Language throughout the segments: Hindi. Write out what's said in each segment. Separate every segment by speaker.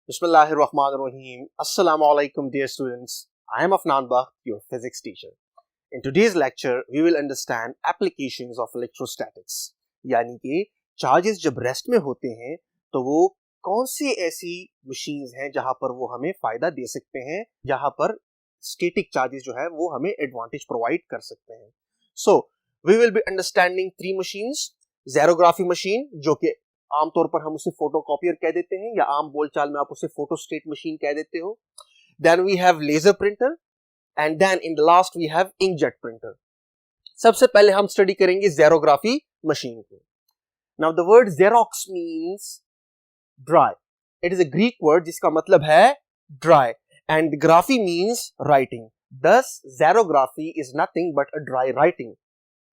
Speaker 1: Bismillahirrahmanirrahim. Assalamu alaikum, dear students. I am Afnan Bakht, your physics teacher. In today's lecture, we will understand applications of electrostatics. यानी कि चार्जेस जब रेस्ट में होते हैं तो वो कौन सी ऐसी मशीन्स हैं जहां पर वो हमें फायदा दे सकते हैं, जहां पर स्टैटिक चार्जेस जो है वो हमें एडवांटेज प्रोवाइड कर सकते हैं. So we will be understanding three machines. Xerography machine, जो कि आमतौर पर हम उसे फोटोकॉपियर कह देते हैं, या आम बोलचाल में आप उसे फोटोस्टेट मशीन कह देते हो. Then we have laser printer, and then in the last we have inkjet printer. सबसे पहले हम स्टडी करेंगे ज़ेरोग्राफी मशीन को. Now the word xerox means dry. It is a Greek word जिसका मतलब है dry, and graphy means writing. Thus xerography is nothing but a dry writing.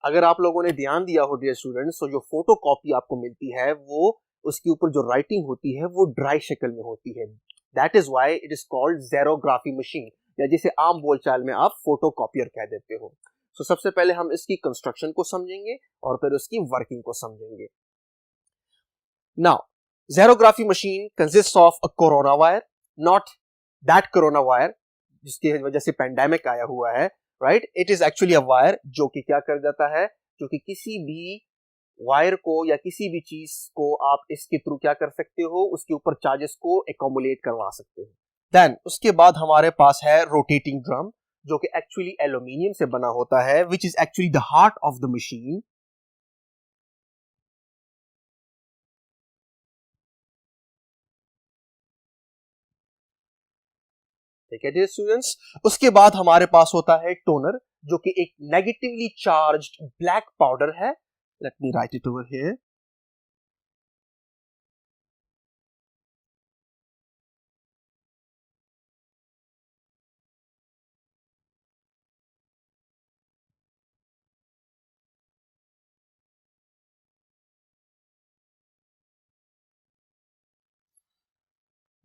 Speaker 1: अगर आप लोगों ने ध्यान दिया हो डियर स्टूडेंट्स, तो जो फोटोकॉपी आपको मिलती है वो उसके ऊपर जो राइटिंग होती है वो ड्राई शक्ल में होती है. That is why it is called xerography machine, या जिसे आम बोलचाल में आप फोटोकॉपियर कह देते हो. सो सबसे पहले हम इसकी कंस्ट्रक्शन को समझेंगे और फिर उसकी वर्किंग को समझेंगे. Now xerography machine consist of a corona wire, not that corona wire जिसकी वजह से पेंडेमिक आया हुआ है, right. It is actually a wire जो कि क्या कर जाता है, जो कि किसी भी वायर को या किसी भी चीज को आप इसके थ्रू क्या कर सकते हो, उसके ऊपर चार्जेस को एकोमुलेट करवा सकते हो. देन उसके बाद हमारे पास है रोटेटिंग ड्रम, जो कि एक्चुअली एल्यूमिनियम से बना होता है, विच is actually the heart of the machine. ठीक है डियर स्टूडेंट्स. उसके बाद हमारे पास होता है टोनर, जो कि एक नेगेटिवली चार्ज्ड ब्लैक पाउडर है. Let me right it over here.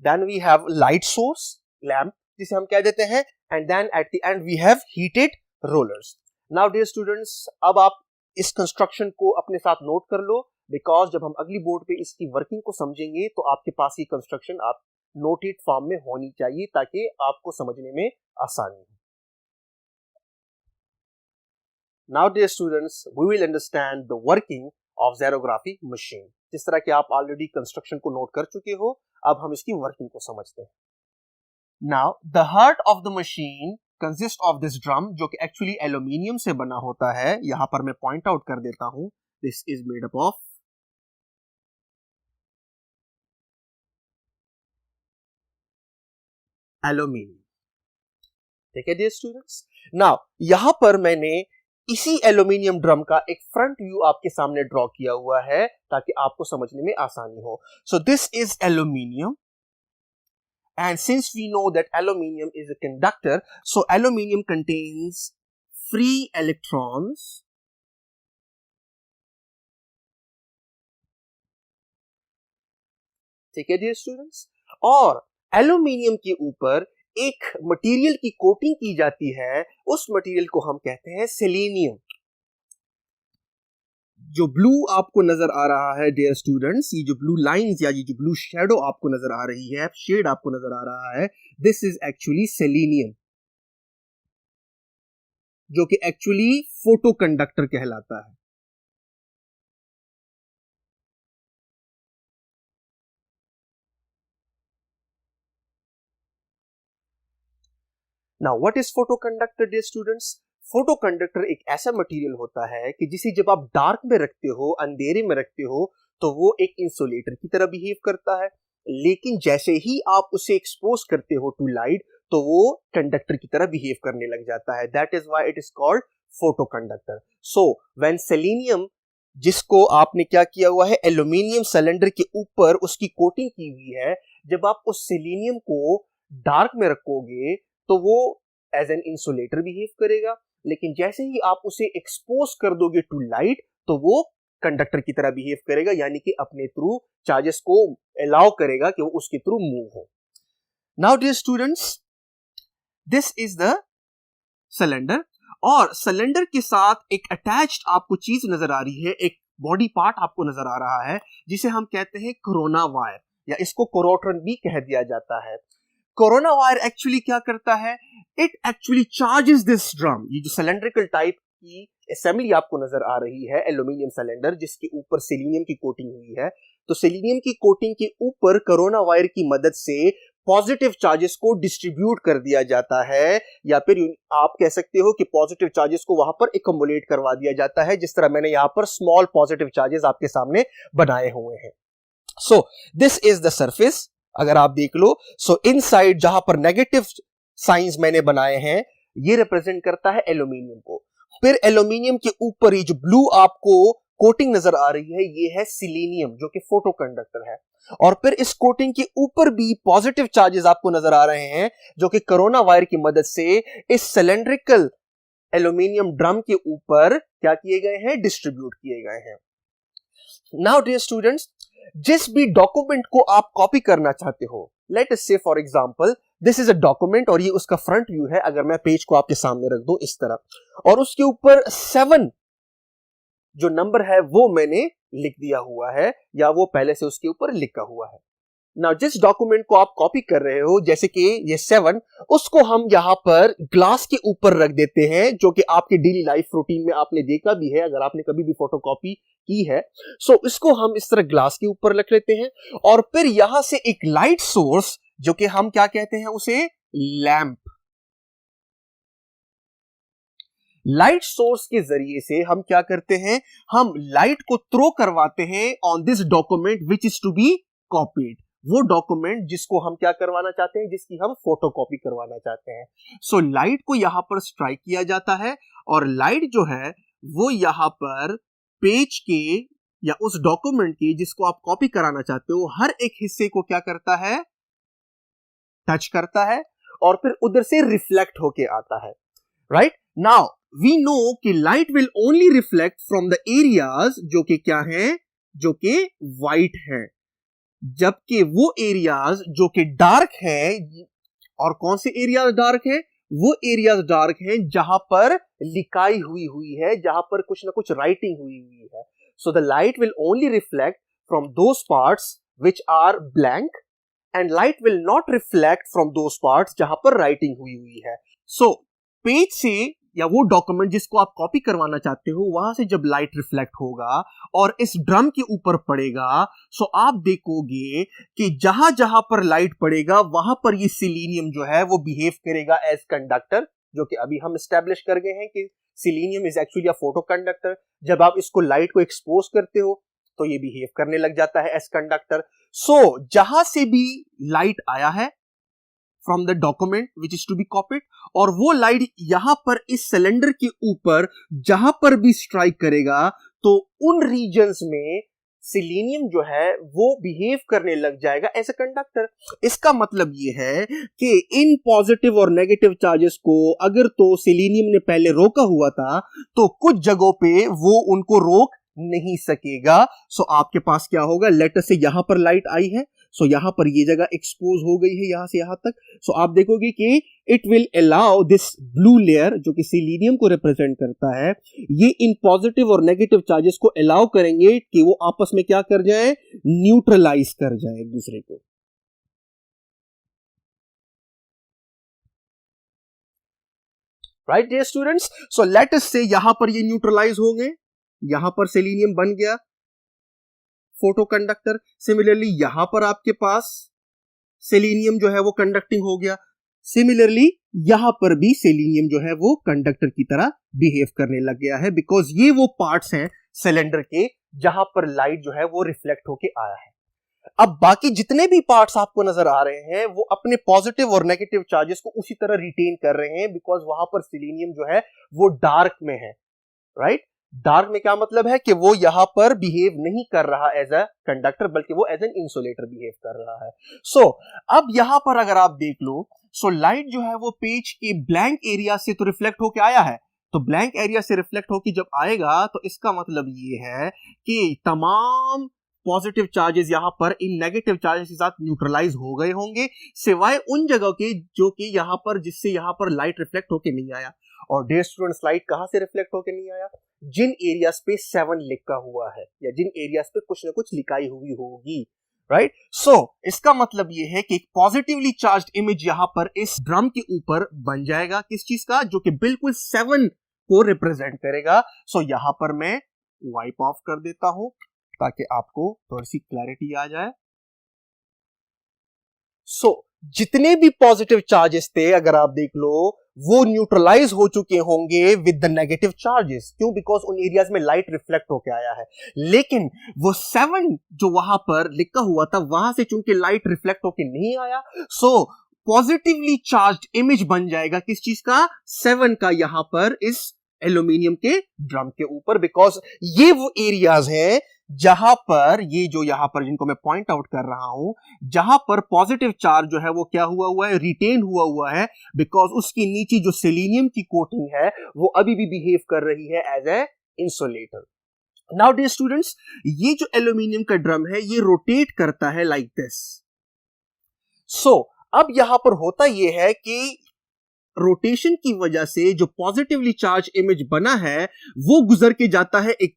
Speaker 1: Then we have light source lamp, जिसे हम कह देते हैं, and then at the end we have heated rollers. Now dear students, अब आप इस कंस्ट्रक्शन को अपने साथ नोट कर लो, बिकॉज जब हम अगली बोर्ड पे इसकी वर्किंग को समझेंगे तो आपके पास ये कंस्ट्रक्शन आप नोटेड फॉर्म में होनी चाहिए ताकि आपको समझने में आसानी हो. Now dear students, we will understand the working of xerography machine. जिस तरह कि आप ऑलरेडी कंस्ट्रक्शन को नोट कर चुके हो, अब हम इसकी वर्किंग को समझते हैं. Now the heart of the machine consists of this drum, जो कि एक्चुअली एल्यूमिनियम से बना होता है. यहां पर मैं पॉइंट आउट कर देता हूं, this is made up of aluminium. ठीक है डियर स्टूडेंट्स. नाउ यहां पर मैंने इसी एल्यूमिनियम ड्रम का एक फ्रंट व्यू आपके सामने ड्रॉ किया हुआ है ताकि आपको समझने में आसानी हो. So this is aluminium, and since we know that aluminium is a conductor, so aluminium contains free electrons. ठीक है डियर स्टूडेंट्स. और एल्यूमिनियम के ऊपर एक मटेरियल की कोटिंग की जाती है, उस मटेरियल को हम कहते हैं सेलेनियम. जो ब्लू आपको नजर आ रहा है डियर स्टूडेंट्स, ये जो ब्लू लाइंस या ये जो ब्लू शेडो आपको नजर आ रही है, शेड आपको नजर आ रहा है, दिस इज एक्चुअली सेलेनियम, जो कि एक्चुअली फोटो कंडक्टर कहलाता है. Now what is photo conductor dear students? Photo conductor एक ऐसा मटेरियल होता है कि जिसे जब आप डार्क में रखते हो, अंधेरे में रखते हो, तो वो एक इंसुलेटर की तरह बिहेव करता है. लेकिन जैसे ही आप उसे एक्सपोज करते हो टू लाइट, तो वो कंडक्टर की तरह बिहेव करने लग जाता है. That is why it is called photo conductor. So when selenium, जिसको आपने क्या किया हुआ है, एल्यूमिनियम सिलेंडर के ऊपर उसकी कोटिंग की हुई है, जब आप उस सेलेनियम को डार्क में रखोगे तो वो एज एन इंसुलेटर बिहेव करेगा. लेकिन जैसे ही आप उसे एक्सपोज कर दोगे टू लाइट, तो वो कंडक्टर की तरह बिहेव करेगा, यानी कि अपने थ्रू चार्जेस को अलाउ करेगा कि वो उसके थ्रू मूव हो. Now dear students, this is the cylinder, और सिलेंडर के साथ एक अटैच्ड आपको चीज नजर आ रही है, एक बॉडी पार्ट आपको नजर आ रहा है, जिसे हम कहते हैं कोरोना वायर, या इसको कोरोट्रॉन भी कह दिया जाता है। कोरोना वायर एक्चुअली क्या करता है, it actually charges this drum. ये जो सिलेंड्रिकल टाइप की असेंबली आपको नजर आ रही है, एल्यूमिनियम सिलेंडर जिसके ऊपर सेलेनियम की कोटिंग हुई है, तो सेलेनियम की कोटिंग के ऊपर कोरोना वायर की मदद से पॉजिटिव चार्जेस को डिस्ट्रीब्यूट कर दिया जाता है, या फिर आप कह सकते हो कि पॉजिटिव चार्जेस को वहां पर एकम्युलेट करवा दिया जाता है, जिस तरह मैंने यहां पर स्मॉल पॉजिटिव चार्जेस आपके सामने बनाए हुए हैं। सो दिस इज द सरफेस, अगर आप देख लो। सो इनसाइड जहां पर नेगेटिव साइंस मैंने बनाए हैं, ये रिप्रेजेंट करता है एल्यूमिनियम को। फिर एल्यूमिनियम के ऊपर ये जो ब्लू आपको कोटिंग नजर आ रही है, ये है सिलीनियम जो कि फोटो कंडक्टर है। और फिर इस कोटिंग के ऊपर भी पॉजिटिव चार्जेस आपको नजर आ रहे हैं, जो कि कोरोना वायर की मदद से इस सिलेंड्रिकल एल्यूमिनियम ड्रम के ऊपर क्या किए गए हैं, डिस्ट्रीब्यूट किए गए हैं। नाउ डियर स्टूडेंट्स, जिस भी डॉक्यूमेंट को आप कॉपी करना चाहते हो, लेट अस से for example this is a document और ये उसका फ्रंट व्यू है। अगर मैं पेज को आपके सामने रख दूं इस तरह, और उसके ऊपर 7 जो नंबर है वो मैंने लिख दिया हुआ है, या वो पहले से उसके ऊपर लिखा हुआ है। नाउ जिस डॉक्यूमेंट को आप कॉपी कर रहे हो, जैसे कि ये 7, उसको हम यहां पर ग्लास के ऊपर रख देते हैं, जो कि आपके डेली लाइफ रूटीन में आपने देखा भी है अगर आपने कभी भी फोटोकॉपी की है। सो इसको हम इस तरह ग्लास के ऊपर रख लेते हैं, और फिर यहां से एक लाइट सोर्स, जो कि हम क्या कहते हैं उसे, लैंप। लाइट सोर्स के जरिए से हम क्या करते हैं, हम लाइट को थ्रो करवाते हैं on this document which is to be copied. वो डॉक्यूमेंट जिसको हम क्या करवाना चाहते हैं, जिसकी हम फोटोकॉपी करवाना चाहते हैं। सो लाइट को यहां पर स्ट्राइक किया जाता है, और लाइट जो है वो यहां पर पेज के या उस डॉक्यूमेंट के जिसको आप कॉपी कराना चाहते हो, हर एक हिस्से को क्या करता है, टच करता है, और फिर उधर से रिफ्लेक्ट होके आता है। राइट नाउ वी नो कि light will only reflect from the areas जो कि क्या हैं, जो कि वाइट हैं, जबकि वो एरियाज जो कि डार्क हैं, और कौन से एरियाज डार्क हैं, वो एरियाज डार्क हैं जहां पर लिखाई हुई है, जहां पर कुछ ना कुछ राइटिंग हुई है। So the light will only reflect from those parts which are blank, and light will not reflect from those parts जहां पर राइटिंग हुई है। सो पेज से या वो डॉक्यूमेंट जिसको आप कॉपी करवाना चाहते हो, वहां से जब लाइट रिफ्लेक्ट होगा और इस ड्रम के ऊपर पड़ेगा, सो आप देखोगे कि जहां जहां पर लाइट पड़ेगा वहां पर ये सिलीनियम जो है वो बिहेव करेगा एज कंडक्टर, जो कि अभी हम एस्टेब्लिश कर गए हैं कि selenium is actually a photo conductor. जब आप इसको लाइट को एक्सपोज करते हो तो ये बिहेव करने लग जाता है एज कंडक्टर। सो जहां से भी लाइट आया है from the document which is to be copied, और वो लाइट यहां पर इस सिलेंडर के ऊपर जहां पर भी स्ट्राइक करेगा, तो उन रीजन्स में सिलीनियम जो है वो बिहेव करने लग जाएगा एज अ कंडक्टर। इसका मतलब ये है कि इन पॉजिटिव और नेगेटिव चार्जेस को अगर तो सिलीनियम ने पहले रोका हुआ था, तो कुछ जगहों पे वो उनको रोक नहीं सकेगा। सो आपके पास क्या होगा, लेटर से यहां पर लाइट आई है, सो यहां पर ये जगह एक्सपोज हो गई है यहां से यहां तक। सो आप देखोगे कि it will allow this blue layer जो कि सिलीनियम को रिप्रेजेंट करता है, ये इन पॉजिटिव और नेगेटिव चार्जेस को अलाउ करेंगे कि वो आपस में क्या कर जाए, न्यूट्रलाइज कर जाए एक दूसरे को। Right dear students, so let us say यहां पर ये न्यूट्रलाइज होंगे, यहां पर सेलेनियम बन गया फोटो कंडक्टर। सिमिलरली यहां पर आपके पास सेलेनियम जो है वो कंडक्टिंग हो गया। सिमिलरली यहां पर भी सेलेनियम जो है वो कंडक्टर की तरह बिहेव करने लग गया है, बिकॉज ये वो पार्ट्स हैं सिलेंडर के जहां पर लाइट जो है वो रिफ्लेक्ट होके आया है। अब बाकी जितने भी पार्ट्स आपको नजर आ रहे हैं वो अपने पॉजिटिव और नेगेटिव चार्जेस को उसी तरह रिटेन कर रहे हैं, बिकॉज वहां पर सेलेनियम जो है वो डार्क में है। राइट डार्क में क्या मतलब है कि वो यहां पर बिहेव नहीं कर रहा एज अ कंडक्टर, बल्कि वो एज एन इंसुलेटर बिहेव कर रहा है। सो अब यहां पर अगर आप देख लो, सो लाइट जो है वो पेज के ब्लैंक एरिया से तो रिफ्लेक्ट होके आया है, तो ब्लैंक एरिया से रिफ्लेक्ट होके जब आएगा तो इसका मतलब ये है कि तमाम पॉजिटिव चार्जेस यहां पर इन नेगेटिव चार्जेस के साथ न्यूट्रलाइज हो गए होंगे, सिवाय उन जगह के जो कि यहां पर जिससे यहां पर लाइट रिफ्लेक्ट होके नहीं आया। और डियर स्टूडेंट्स, लाइट कहां से रिफ्लेक्ट होके नहीं आया, जिन एरियाज पे 7 लिखा हुआ है या जिन एरियाज पे कुछ ना कुछ लिखाई हुई होगी राइट। सो इसका मतलब ये है कि एक पॉजिटिवली चार्ज्ड इमेज यहां पर इस ड्रम के ऊपर बन जाएगा, किस चीज का, जो कि बिल्कुल 7 को रिप्रेजेंट करेगा। सो यहां पर मैं वाइप ऑफ कर देता हूं ताकि आपको थोड़ी सी क्लैरिटी आ जाए। सो जितने भी पॉजिटिव चार्जेस थे अगर आप देख लो वो न्यूट्रलाइज हो चुके होंगे विद द नेगेटिव चार्जेस। क्यों? बिकॉज उन एरियाज में लाइट रिफ्लेक्ट होके आया है। लेकिन वो 7 जो वहां पर लिखा हुआ था वहां से चूंकि लाइट रिफ्लेक्ट होके नहीं आया, सो पॉजिटिवली चार्ज्ड इमेज बन जाएगा किस चीज का, 7 का, यहां पर इस एल्यूमिनियम के ड्रम के ऊपर। बिकॉज ये वो एरियाज हैं जहां पर ये जो यहां पर जिनको मैं पॉइंट आउट कर रहा हूं, जहां पर पॉजिटिव चार्ज जो है वो क्या हुआ है, रिटेन हुआ है। बिकॉज उसके नीचे जो सेलेनियम की कोटिंग है वो अभी भी बिहेव कर रही है as a insulator. Now dear students, ये जो एल्यूमिनियम का ड्रम है ये रोटेट करता है लाइक दिस। सो अब यहां पर होता यह है कि रोटेशन की वजह से जो पॉजिटिवली चार्ज इमेज बना है वो गुजर के जाता है एक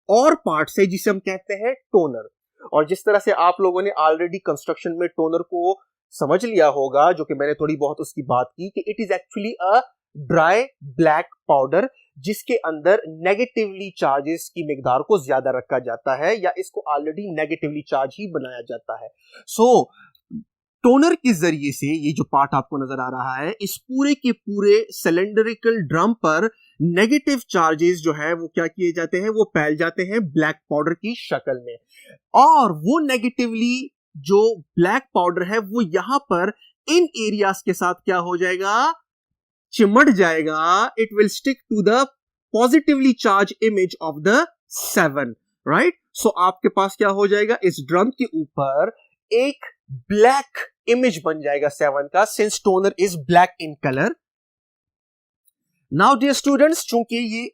Speaker 1: और पार्ट से जिसे हम कहते हैं टोनर। और जिस तरह से आप लोगों ने ऑलरेडी कंस्ट्रक्शन में टोनर को समझ लिया होगा, जो कि मैंने थोड़ी बहुत उसकी बात की, कि it is actually a dry black powder जिसके अंदर नेगेटिवली चार्जेस की मिकदार को ज्यादा रखा जाता है या इसको ऑलरेडी नेगेटिवली चार्ज ही बनाया जाता है। सो टोनर के जरिए से ये जो पार्ट आपको नजर आ रहा है, इस पूरे के पूरे सिलेंडरिकल ड्रम पर नेगेटिव चार्जेस जो है वो क्या किए जाते हैं, वो फैल जाते हैं ब्लैक पाउडर की शक्ल में। और वो नेगेटिवली जो ब्लैक पाउडर है वो यहां पर इन एरियाज के साथ क्या हो जाएगा, चिमट जाएगा। It will stick to the positively charge image of the 7, right. So आपके पास क्या हो जाएगा, इस ड्रम के ऊपर एक ब्लैक इमेज बन जाएगा 7 का, since toner is black in colour. Now dear students, चूंकि ये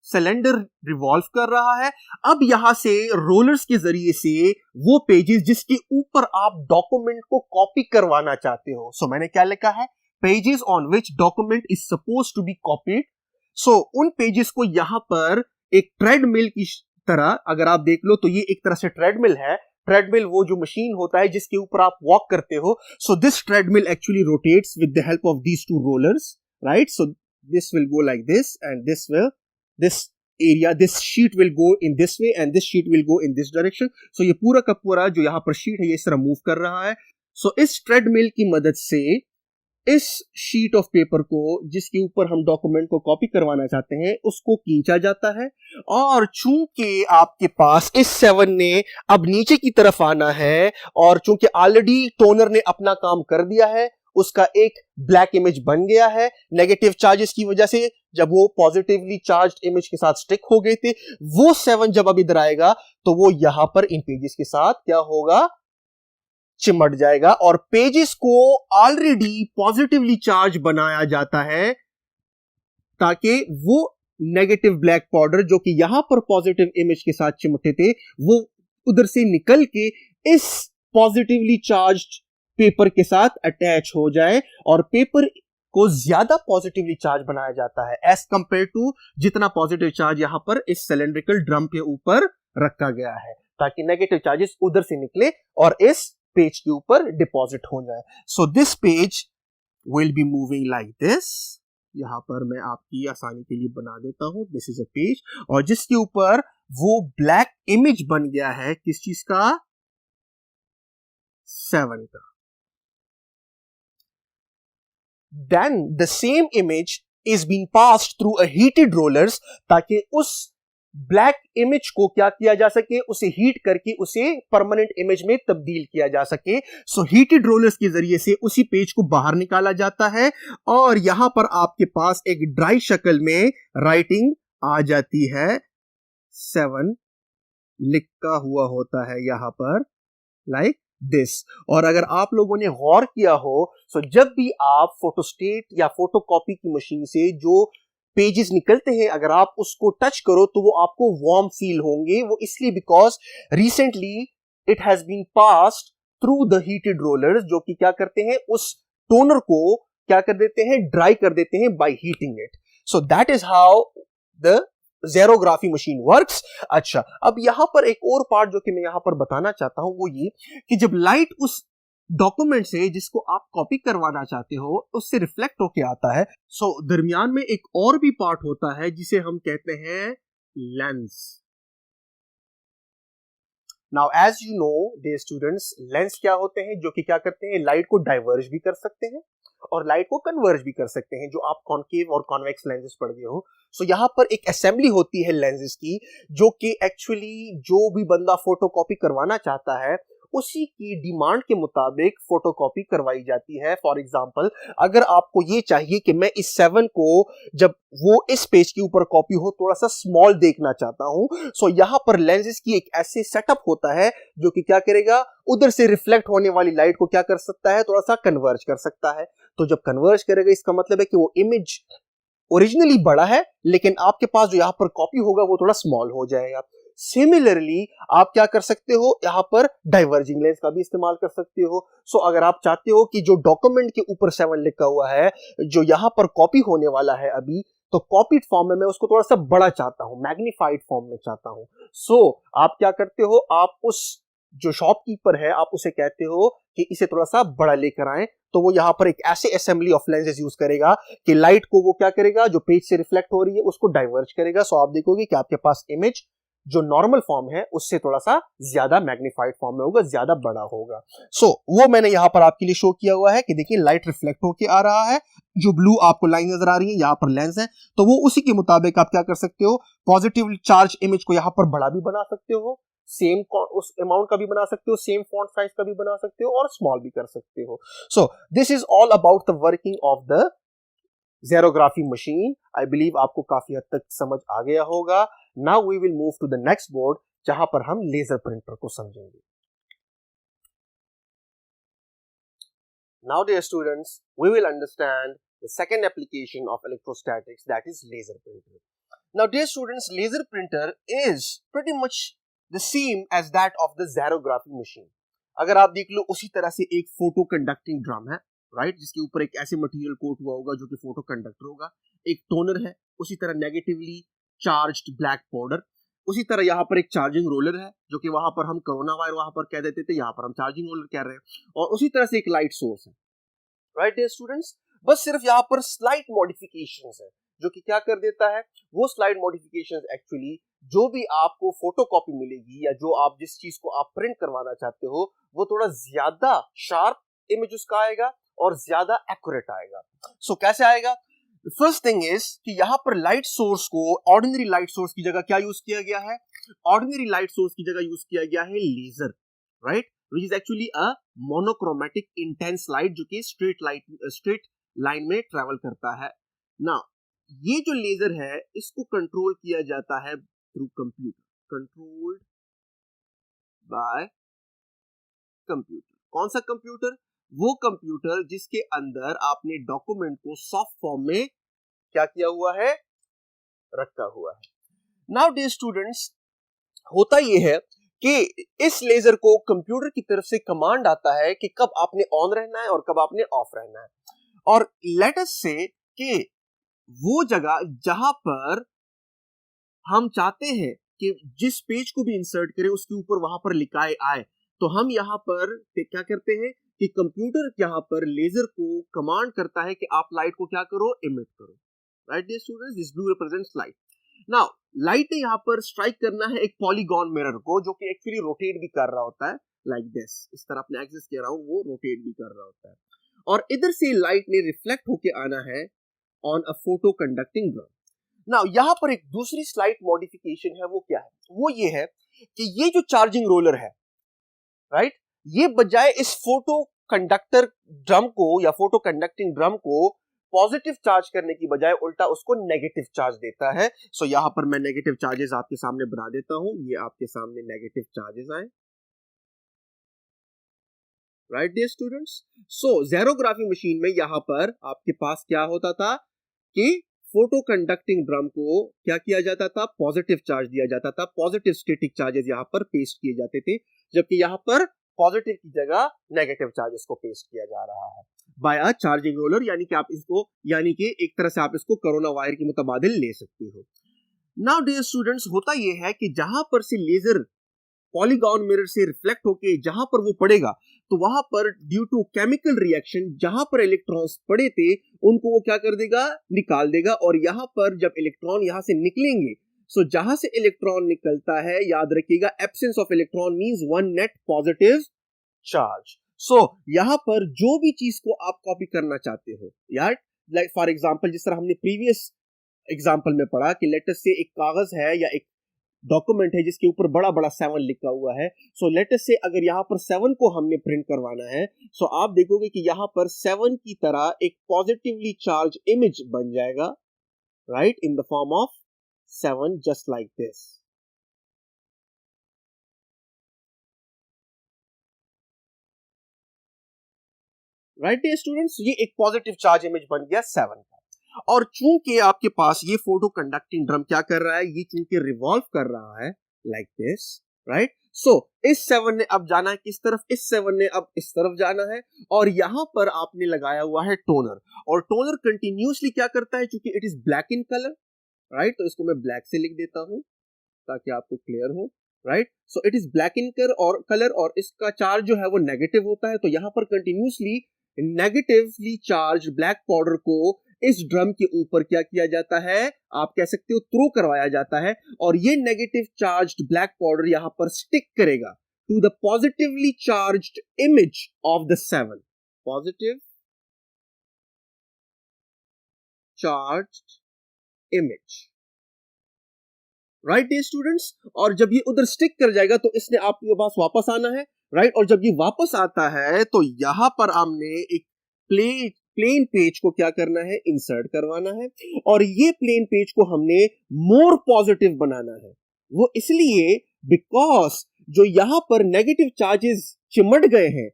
Speaker 1: सिलेंडर रिवॉल्व कर रहा है, अब यहां से रोलर्स के जरिए से वो पेजेस जिसके ऊपर आप डॉक्यूमेंट को कॉपी करवाना चाहते हो, सो मैंने क्या लिखा है, pages on which document is suppose to be copied. So उन पेजेस को यहां पर एक ट्रेडमिल की तरह अगर आप देख लो तो ये एक तरह से ट्रेडमिल है। ट्रेडमिल वो जो मशीन होता है जिसके ऊपर आप वॉक करते हो। So this treadmill actually rotates with the help of these two rollers, right. So this will go like this and this area, this sheet will go in this way and this sheet will go in this direction. So ये पूरा का पूरा जो यहाँ पर शीट है ये इस तरह मूव कर रहा है। So इस ट्रेडमिल की मदद से इस शीट ऑफ पेपर को जिसके ऊपर हम डॉक्यूमेंट को कॉपी करवाना चाहते हैं उसको खींचा जाता है। और चूंकि आपके पास इस 7 ने अब नीचे की तरफ आना है और चूंकि ऑलरेडी टोनर ने अपना काम कर दिया है, उसका एक ब्लैक इमेज बन गया है नेगेटिव चार्जेस की वजह से। जब वो पॉजिटिवली चार्ज्ड इमेज के साथ स्टिक हो गए थे, वो 7 जब अब इधर आएगा तो वो यहां पर इन पेजेस के साथ क्या होगा, चिमट जाएगा। और पेजेस को ऑलरेडी पॉजिटिवली चार्ज बनाया जाता है ताकि वो नेगेटिव ब्लैक पाउडर जो कि यहां पर पॉजिटिव इमेज के साथ चिमटे थे वो उधर से निकल के इस पॉजिटिवली चार्ज्ड पेपर के साथ अटैच हो जाए और पेपर को ज्यादा पॉजिटिवली चार्ज बनाया जाता है एज कंपेयर टू जितना पॉजिटिव चार्ज यहां पर इस सिलेंड्रिकल ड्रम के ऊपर रखा गया है, ताकि नेगेटिव चार्जेस उधर से निकले और इस पेज के ऊपर डिपॉजिट हो जाए। So this page will be moving like this. यहां पर मैं आपकी आसानी के लिए बना देता हूं, दिस इज अ पेज, और जिसके ऊपर वो ब्लैक इमेज बन गया है किस चीज का, 7 का। Then the same image is being passed through a heated rollers ताकि उस ब्लैक इमेज को क्या किया जा सके, उसे हीट करके उसे परमानेंट इमेज में तब्दील किया जा सके। सो हीटेड रोलर्स के जरिए से उसी पेज को बाहर निकाला जाता है और यहां पर आपके पास एक ड्राई शक्ल में राइटिंग आ जाती है, 7 लिखा हुआ होता है यहां पर लाइक दिस। और अगर आप लोगों ने गौर किया हो तो जब भी आप फोटोस्टेट या फोटोकॉपी की मशीन से जो पेजेस निकलते हैं अगर आप उसको टच करो तो वो आपको वार्म फील होंगे। वो इसलिए because recently it has been passed through the heated rollers जो कि क्या करते हैं, उस टोनर को क्या कर देते हैं, ड्राई कर देते हैं by heating it. So that is how the xerography machine works. अच्छा, अब यहां पर एक और पार्ट जो कि मैं यहां पर बताना चाहता हूं वो ये कि जब लाइट उस डॉक्यूमेंट से जिसको आप कॉपी करवाना चाहते हो उससे रिफ्लेक्ट होके आता है, सो दरमियान में एक और भी पार्ट होता है जिसे हम कहते हैं lens. Now as you know dear students, lens क्या होते हैं जो कि क्या करते हैं, लाइट को डाइवर्ज भी कर सकते हैं और लाइट को कन्वर्ज भी कर सकते हैं, जो आप कॉन्केव और कॉन्वेक्स लेंसेज पढ़ गए हो। सो यहाँ पर एक असेंबली होती है लेंसेज की, जो कि एक्चुअली जो भी बंदा फोटोकॉपी करवाना चाहता है उसी की डिमांड के मुताबिक फोटोकॉपी करवाई जाती है। फॉर एग्जांपल, अगर आपको ये चाहिए कि मैं इस 7 को जब वो इस पेज के ऊपर कॉपी हो थोड़ा सा स्मॉल देखना चाहता हूं, सो यहां पर लेंसेज की एक ऐसे सेटअप होता है जो कि क्या करेगा, उधर से रिफ्लेक्ट होने वाली लाइट को क्या कर सकता है, थोड़ा सा कन्वर्ज कर सकता है। तो जब कन्वर्ज करेगा इसका मतलब है कि वो इमेज ओरिजिनली बड़ा है लेकिन आपके पास जो यहां पर कॉपी होगा वो थोड़ा स्मॉल हो जाएगा। सिमिलरली आप क्या कर सकते हो, यहां पर डाइवर्जिंग लेंस का भी इस्तेमाल कर सकते हो। सो अगर आप चाहते हो कि जो डॉक्यूमेंट के ऊपर 7 लिखा हुआ है जो यहां पर कॉपी होने वाला है अभी, तो कॉपीड फॉर्म में मैं उसको थोड़ा सा बड़ा चाहता हूं, मैग्नीफाइड फॉर्म में चाहता हूं। सो आप क्या करते हो, आप उस जो शॉपकीपर है आप उसे कहते हो कि इसे थोड़ा सा बड़ा लेकर आए, तो वो यहां पर एक ऐसे असेंबली ऑफ लेंसेज यूज करेगा कि लाइट को वो क्या करेगा, जो पेज से रिफ्लेक्ट हो रही है उसको डाइवर्ज करेगा। सो आप देखोगे कि आपके पास इमेज जो नॉर्मल फॉर्म है उससे थोड़ा सा ज्यादा मैग्नीफाइड फॉर्म में होगा, ज्यादा बड़ा होगा। सो वो मैंने यहां पर आपके लिए शो किया हुआ है कि देखिए लाइट रिफ्लेक्ट होके आ रहा है, जो ब्लू आपको लाइन नजर आ रही है यहां पर लेंस है, तो वो उसी के मुताबिक आप क्या कर सकते हो, पॉजिटिव चार्ज इमेज को यहां पर बड़ा भी बना सकते हो, सेम उस अमाउंट का भी बना सकते हो, सेम फॉन्ट साइज का भी बना सकते हो और स्मॉल भी कर सकते हो। So this is all about the working of the xerography machine. I believe आपको काफी हद तक समझ आ गया होगा। Now we will move to the next board जहां पर हम लेजर प्रिंटर को समझेंगे। Now dear students, we will understand the second application of electrostatics, that is laser printer. Now, dear students, laser printer is pretty much the same as that of the xerography machine. अगर आप देख लो उसी तरह से एक फोटो कंडक्टिंग ड्रम है, राइट, जिसके ऊपर एक ऐसे मटेरियल कोट हुआ होगा जो कि फोटो कंडक्टर होगा, एक टोनर है, उसी तरह नेगेटिवली चार्ज्ड ब्लैक पाउडर, उसी तरह यहाँ पर एक चार्जिंग रोलर है जो कि वहां पर हम कोरोना वायर वहां पर कह देते थे, यहाँ पर हम चार्जिंग रोलर कह रहे हैं, और उसी तरह से एक लाइट सोर्स है, राइट डियर स्टूडेंट्स। बस सिर्फ यहाँ पर स्लाइट मॉडिफिकेशंस है जो कि क्या कर देता है, वो स्लाइड मॉडिफिकेशंस एक्चुअली जो भी आपको फोटोकॉपी मिलेगी या जो आप जिस चीज को आप प्रिंट करवाना चाहते हो वो थोड़ा ज्यादा शार्प इमेज उसका आएगा और ज्यादा एक्यूरेट आएगा। सो कैसे आएगा? फर्स्ट थिंग इज कि यहां पर लाइट सोर्स को ऑर्डिनरी लाइट सोर्स की जगह क्या यूज किया गया है, ऑर्डिनरी लाइट सोर्स की जगह यूज किया गया है laser, right, which is actually a monochromatic intense light जो कि स्ट्रेट लाइन में ट्रेवल करता है ना। ये जो लेजर है इसको कंट्रोल किया जाता है through computer, controlled by computer. कौन सा कंप्यूटर? वो कंप्यूटर जिसके अंदर आपने डॉक्यूमेंट को सॉफ्ट फॉर्म में क्या किया हुआ है, रखा हुआ है। नाउ डियर स्टूडेंट्स, होता ये है कि इस लेजर को कंप्यूटर की तरफ से कमांड आता है कि कब आपने ऑन रहना है और कब आपने ऑफ रहना है, और लेट अस से कि वो जगह जहां पर हम चाहते हैं कि जिस पेज को भी इंसर्ट करें उसके ऊपर वहां पर लिखाए आए, तो हम यहां पर क्या करते हैं कि कंप्यूटर यहां पर लेजर को कमांड करता है कि आप लाइट को क्या करो, इमिट करो, right dear students, this blue represents light. Now light ने यहां पर स्ट्राइक करना है एक पॉलीगॉन मिरर को जो कि एक्चुअली रोटेट भी कर रहा होता है, लाइक दिस, इस तरह अपने एक्सिस कह रहा हूं, वो रोटेट भी कर रहा होता है, और इधर से लाइट ने रिफ्लेक्ट होके आना है on a photo conducting drum. Now यहां पर एक दूसरी स्लाइट मॉडिफिकेशन है, वो क्या है, वो ये है कि ये जो चार्जिंग रोलर है, राइट, ये बजाय इस फोटो कंडक्टर ड्रम को या फोटो कंडक्टिंग ड्रम को पॉजिटिव चार्ज करने की बजाय उल्टा उसको नेगेटिव चार्ज देता है। सो यहां पर मैं नेगेटिव चार्जेस आपके सामने बना देता हूं, ये आपके सामने नेगेटिव चार्जेस आए, राइट डियर स्टूडेंट्स। सो ज़ेरोग्राफी मशीन में यहां पर आपके पास क्या होता था कि फोटो कंडक्टिंग ड्रम को क्या किया जाता था, पॉजिटिव चार्ज दिया जाता था, पॉजिटिव स्टैटिक चार्जेस यहां पर पेस्ट किए जाते थे, जबकि यहां पर पॉजिटिव की जगह नेगेटिव चार्जेस को पेस्ट किया जा रहा है बाय अ चार्जिंग रोलर, यानी कि आप इसको, यानी कि एक तरह से आप इसको कोरोना वायर के मुतबादिल ले सकते हो। नाउ डियर स्टूडेंट्स, होता ये है कि जहां पर से लेजर पॉलीगॉन मिरर से रिफ्लेक्ट होके जहां पर वो पड़ेगा, तो वहां पर ड्यू टू केमिकल रिएक्शन जहां पर इलेक्ट्रॉन्स पड़े थे उनको वो क्या कर देगा, निकाल देगा। और यहां पर जब इलेक्ट्रॉन यहां से निकलेंगे, सो जहां से इलेक्ट्रॉन निकलता है, याद रखिएगा, absence of electron means one net positive charge. So यहां पर जो भी चीज को आप कॉपी करना चाहते हो यार, लाइक फॉर एग्जांपल जिस तरह हमने प्रीवियस एग्जांपल में पढ़ा कि लेट अस से एक कागज है या एक डॉक्यूमेंट है जिसके ऊपर बड़ा बड़ा 7 लिखा हुआ है। सो लेट अस से अगर यहां पर 7 को हमने प्रिंट करवाना है, सो आप देखोगे कि यहां पर 7 की तरह एक पॉजिटिवली चार्ज इमेज बन जाएगा, right, in the form of 7 just like this. Right dear students, ये एक पॉजिटिव चार्ज इमेज बन गया 7 का। और चूंकि आपके पास ये फोटो कंडक्टिंग ड्रम क्या कर रहा है, ये चूंकि रिवॉल्व कर रहा है लाइक दिस, राइट। सो इस 7 ने अब जाना है किस तरफ, इस 7 ने अब इस तरफ जाना है। और यहां पर आपने लगाया हुआ है टोनर, और टोनर कंटिन्यूअसली क्या करता है, चूंकि it is black in colour, right, तो इसको मैं ब्लैक से लिख देता हूं ताकि आपको क्लियर हो, right. So it is black in colour और इसका चार्ज जो है वो नेगेटिव होता है। तो यहां पर continuously negatively charge black powder को इस ड्रम के ऊपर क्या किया जाता है, आप कह सकते हो थ्रो करवाया जाता है। और ये नेगेटिव चार्ज्ड ब्लैक पाउडर यहां पर स्टिक करेगा to the positively charged image of the 7, positive charged image, right dear students. और जब ये उधर स्टिक कर जाएगा तो इसने आपके पास वापस आना है, राइट। और जब ये वापस आता है तो यहां पर हमने एक प्लेन पेज को क्या करना है, इंसर्ट करवाना है। और ये प्लेन पेज को हमने मोर पॉजिटिव बनाना है। वो इसलिए बिकॉज जो यहां पर नेगेटिव चार्जेस चिमट गए हैं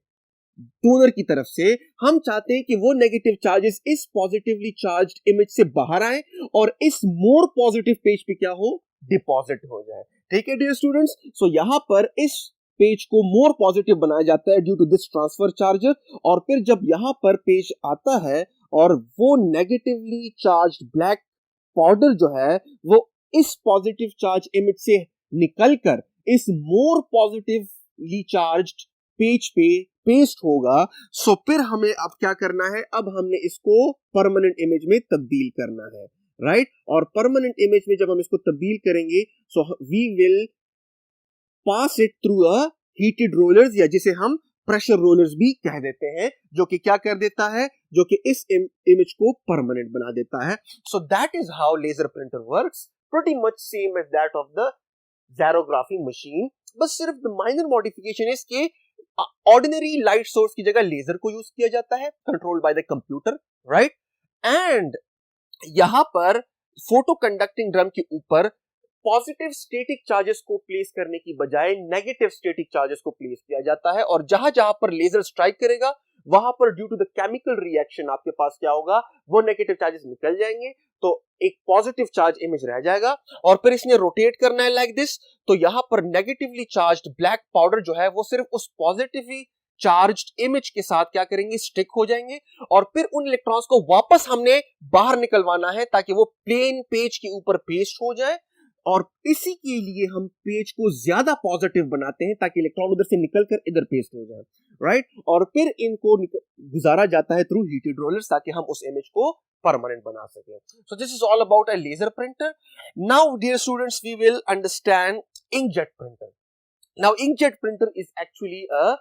Speaker 1: टोनर की तरफ से, हम चाहते हैं कि वो नेगेटिव चार्जेस इस पॉजिटिवली चार्ज्ड इमेज से बाहर आए और इस मोर पॉजिटिव पेज पे क्या हो, डिपॉजिट हो जाए। ठीक है डियर स्टूडेंट्स, सो यहां पर इस पेज को मोर पॉजिटिव बनाया जाता है due to this transfer charger. और फिर जब यहां पर पेज आता है और वो नेगेटिवली चार्ज्ड ब्लैक पाउडर जो है वो इस पॉजिटिव चार्ज इमेज से निकलकर इस मोर पॉजिटिवली चार्ज्ड पेज पे पेस्ट होगा। सो फिर हमें अब क्या करना है, अब हमने इसको परमानेंट इमेज में तब्दील करना है, राइट। और परमानेंट इमेज में जब हम इसको तब्दील करेंगे, so we will pass it through a heated rollers, या जिसे हम प्रेशर रोलर्स भी कह देते हैं, जो कि क्या कर देता है, जो कि इस इमेज को परमानेंट बना देता है। So that is how laser printer works, pretty much same as that of the xerography machine. बस सिर्फ द माइनर मॉडिफिकेशन इज के ऑर्डिनरी लाइट सोर्स की जगह लेजर को यूज किया जाता है, controlled by the computer, right. And यहां पर फोटो कंडक्टिंग ड्रम के ऊपर पॉजिटिव स्टैटिक चार्जेस को प्लेस करने की बजाय नेगेटिव स्टैटिक चार्जेस को प्लेस किया जाता है। और जहां जहां पर लेजर स्ट्राइक करेगा वहां पर due to the chemical reaction आपके पास क्या होगा, वो नेगेटिव चार्जेस निकल जाएंगे, तो एक पॉजिटिव चार्ज इमेज रह जाएगा। और फिर इसने रोटेट करना है लाइक दिस, तो यहां पर नेगेटिवली चार्ज्ड ब्लैक पाउडर जो है वो सिर्फ उस पॉजिटिवली चार्ज्ड इमेज के साथ क्या करेंगे, स्टिक हो जाएंगे। और फिर उन इलेक्ट्रॉन्स को वापस हमने बाहर निकलवाना है ताकि वो प्लेन पेज के ऊपर पेस्ट हो जाए। और इसी के लिए हम पेज को ज्यादा पॉजिटिव बनाते हैं ताकि इलेक्ट्रॉन उधर से निकलकर इधर पेस्ट हो जाए, राइट। और फिर इनको गुजारा जाता है थ्रू हीटेड रोलर्स ताकि हम उस इमेज को परमानेंट बना सकें। So this is all about a laser printer. Now dear students, we will understand inkjet printer. Now inkjet printer is actually a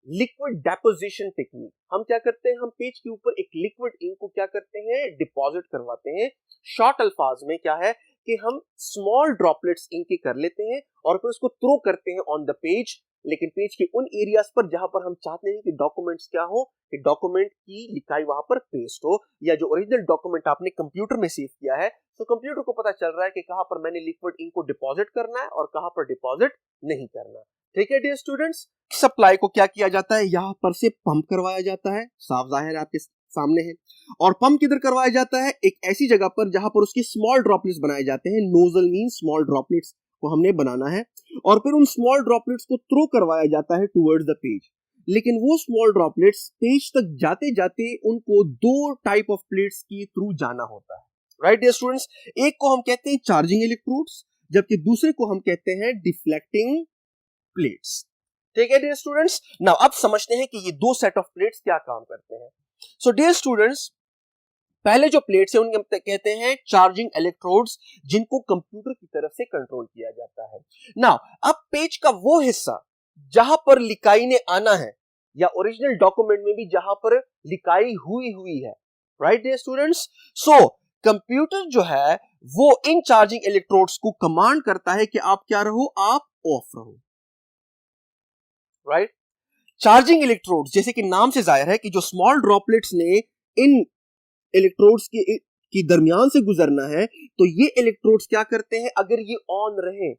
Speaker 1: liquid deposition technique. हम क्या करते हैं, हम पेज के ऊपर एक लिक्विड इंक को क्या करते हैं, डिपॉजिट करवाते हैं। शॉर्ट अल्फाज में क्या है कि हम स्मॉल ड्रॉपलेट्स इंक के कर लेते हैं और फिर उसको थ्रो करते हैं ऑन द पेज, लेकिन पेज के उन एरियाज पर जहां पर हम चाहते हैं कि डॉक्यूमेंट्स क्या हो, कि डॉक्यूमेंट की लिखाई वहां पर पेस्ट हो, या जो ओरिजिनल डॉक्यूमेंट आपने कंप्यूटर में सेव किया है, तो कंप्यूटर को पता चल रहा है कि कहां पर मैंने लिक्विड इंक को डिपॉजिट करना है और कहां पर डिपॉजिट नहीं करना। ठीक है डियर स्टूडेंट्स, सप्लाई को क्या किया जाता है, यहां पर से पंप करवाया जाता है, साफ जाहिर है आपके सामने है। और पंप किधर करवाया जाता है, एक ऐसी जगह पर जहां पर उसकी स्मॉल ड्रॉपलेट्स बनाए जाते हैं। नोजल मीन स्मॉल ड्रॉपलेट्स को हमने बनाना है और फिर उन स्मॉल ड्रॉपलेट्स को थ्रो करवाया जाता है टुवर्ड्स द पेज। लेकिन वो स्मॉल ड्रॉपलेट्स पेज तक जाते जाते उनको दो टाइप ऑफ प्लेट्स के थ्रू जाना होता है, राइट डियर स्टूडेंट्स, एक को हम कहते हैं चार्जिंग इलेक्ट्रोड्स, जबकि दूसरे को हम कहते हैं डिफ्लेक्टिंग प्लेट्स। ठीक है डियर स्टूडेंट्स, नाउ अब समझते हैं कि ये दो सेट ऑफ प्लेट्स क्या काम करते हैं। सो डियर स्टूडेंट्स, पहले जो प्लेट्स है उनके कहते हैं चार्जिंग इलेक्ट्रोड्स, जिनको कंप्यूटर की तरफ से कंट्रोल किया जाता है। नाउ अब पेज का वो हिस्सा जहां पर लिखाई ने आना है, या ओरिजिनल डॉक्यूमेंट में भी जहां पर लिखाई हुई है, right dear students. So computer जो है वो इन चार्जिंग इलेक्ट्रोड्स को कमांड करता है कि आप क्या रहो, आप ऑफ रहो, राइट। चार्जिंग इलेक्ट्रोड्स, जैसे कि नाम से जाहिर है कि जो स्मॉल ड्रॉपलेट्स ने इन इलेक्ट्रोड्स की दरमियान से गुजरना है, तो ये इलेक्ट्रोड्स क्या करते हैं, अगर ये ऑन रहे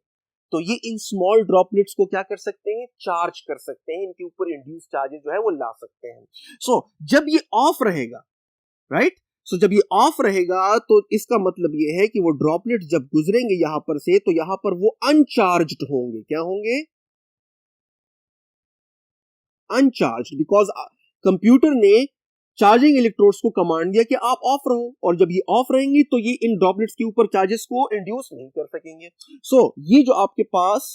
Speaker 1: तो ये इन स्मॉल ड्रॉपलेट्स को क्या कर सकते हैं, चार्ज कर सकते हैं, इनके ऊपर इंड्यूस चार्जेस जो है वो ला सकते हैं। सो जब ये ऑफ रहेगा, राइट, सो जब ये ऑफ रहेगा तो इसका मतलब ये है कि वो ड्रॉपलेट्स जब गुजरेंगे यहां पर से, तो यहां पर वो अनचार्ज्ड होंगे। क्या होंगे, अनचार्ज्ड, बिकॉज कंप्यूटर ने चार्जिंग इलेक्ट्रोड्स को कमांड दिया कि आप ऑफ रहो, और जब ये ऑफ रहेंगी तो ये इन ड्रॉपलेट्स के ऊपर चार्जेस को इंड्यूस नहीं कर सकेंगे। सो ये जो आपके पास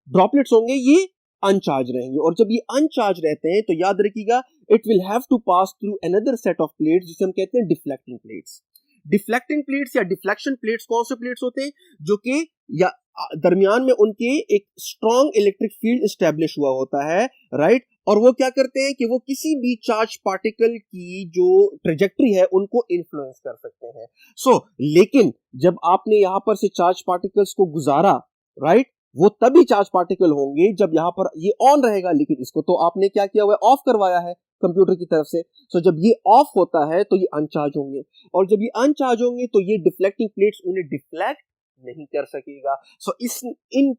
Speaker 1: ड्रॉपलेट्स होंगे ये अनचार्ज रहेंगे, और जब ये अनचार्ज रहते हैं तो याद रखिएगा it will have to pass through another set of plates, जिसे हम कहते हैं डिफ्लेक्टिंग प्लेट्स। डिफ्लेक्टिंग प्लेट्स या डिफ्लेक्शन प्लेट्स कौन से प्लेट्स होते हैं, जो कि या दरमियान में उनके एक स्ट्रॉन्ग इलेक्ट्रिक फील्ड एस्टेब्लिश हुआ होता है, राइट, और वो क्या करते हैं कि वो किसी भी चार्ज पार्टिकल की जो ट्रेजेक्टरी है उनको इन्फ्लुएंस कर सकते हैं। सो लेकिन जब आपने यहां पर से चार्ज पार्टिकल्स को गुजारा, राइट, वो तभी चार्ज पार्टिकल होंगे जब यहां पर ये ऑन रहेगा, लेकिन इसको तो आपने क्या किया हुआ है, ऑफ करवाया है कंप्यूटर की तरफ से। सो जब ये ऑफ होता है तो ये अनचार्ज होंगे, और जब ये अनचार्ज होंगे तो ये डिफ्लेक्टिंग प्लेट्स उन्हें डिफ्लेक्ट नहीं कर सकेगा। सो इन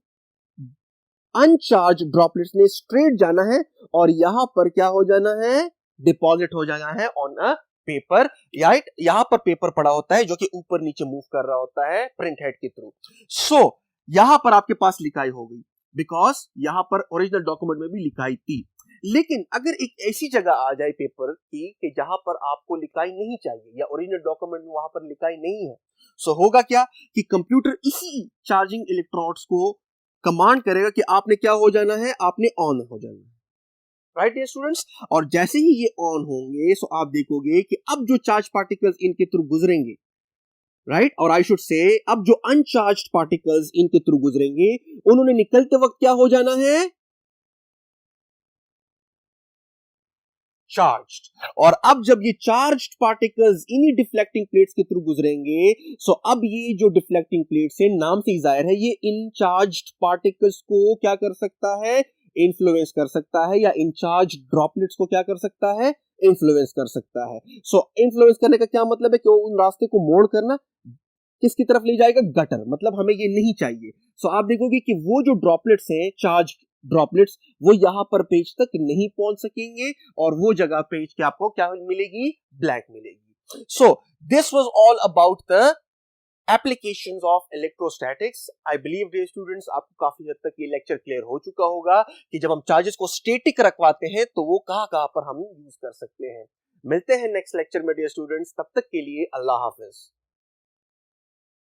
Speaker 1: अनचार्ज ड्रॉपलेट्स ने स्ट्रेट जाना है, और यहां पर क्या हो जाना है, डिपॉजिट हो जाना है ऑन अ पेपर, राइट। यहां पर पेपर पड़ा होता है जो कि ऊपर नीचे मूव कर रहा होता है प्रिंट हेड के थ्रू। सो यहां पर आपके पास लिखाई हो गई, बिकॉज यहां पर ओरिजिनल डॉक्यूमेंट में भी लिखाई थी। लेकिन अगर एक ऐसी जगह आ जाए पेपर की कि जहां पर आपको लिखाई नहीं चाहिए, या ओरिजिनल डॉक्यूमेंट में वहां पर लिखाई नहीं है, सो होगा क्या कि कंप्यूटर इसी चार्जिंग इलेक्ट्रोड्स को कमांड करेगा कि आपने क्या हो जाना है, आपने ऑन हो जाना है, राइट डियर स्टूडेंट्स। और जैसे ही ये ऑन होंगे, सो आप देखोगे कि अब जो चार्ज पार्टिकल्स इनके थ्रू गुजरेंगे, राइट, और आई शुड से अब जो अनचार्ज्ड पार्टिकल्स इनके थ्रू गुजरेंगे, उन्होंने निकलते वक्त क्या हो जाना है, चार्ज्ड। और अब जब ये चार्ज्ड पार्टिकल्स इन्हीं डिफ्लेक्टिंग प्लेट्स के थ्रू गुजरेंगे, सो अब ये जो डिफ्लेक्टिंग प्लेट्स है, नाम से ही जाहिर है, ये इन चार्ज्ड पार्टिकल्स को क्या कर सकता है, इन्फ्लुएंस कर सकता है, या इन चार्ज ड्रॉपलेट्स को क्या कर सकता है, इन्फ्लुएंस कर सकता है। सो इन्फ्लुएंस करने का क्या मतलब है कि उन रास्ते को मोड़ करना, किसकी तरफ ले जाएगा, गटर, मतलब हमें ये नहीं चाहिए। सो आप देखोगे कि वो जो ड्रॉपलेट्स हैं, चार्ज ड्रॉपलेट्स, वो यहां पर पेज तक नहीं पहुंच सकेंगे, और वो जगह पेज के आपको क्या मिलेगी, ब्लैंक मिलेगी। So this was all about the applications of electrostatics. I believe dear students, आपको काफी हद तक ये लेक्चर क्लियर हो चुका होगा कि जब हम चार्जेस को स्टैटिक रखवाते हैं तो वो कहां पर हम यूज कर सकते हैं। मिलते हैं नेक्स्ट लेक्चर में डियर स्टूडेंट्स, तब तक के लिए अल्लाह हाफिज।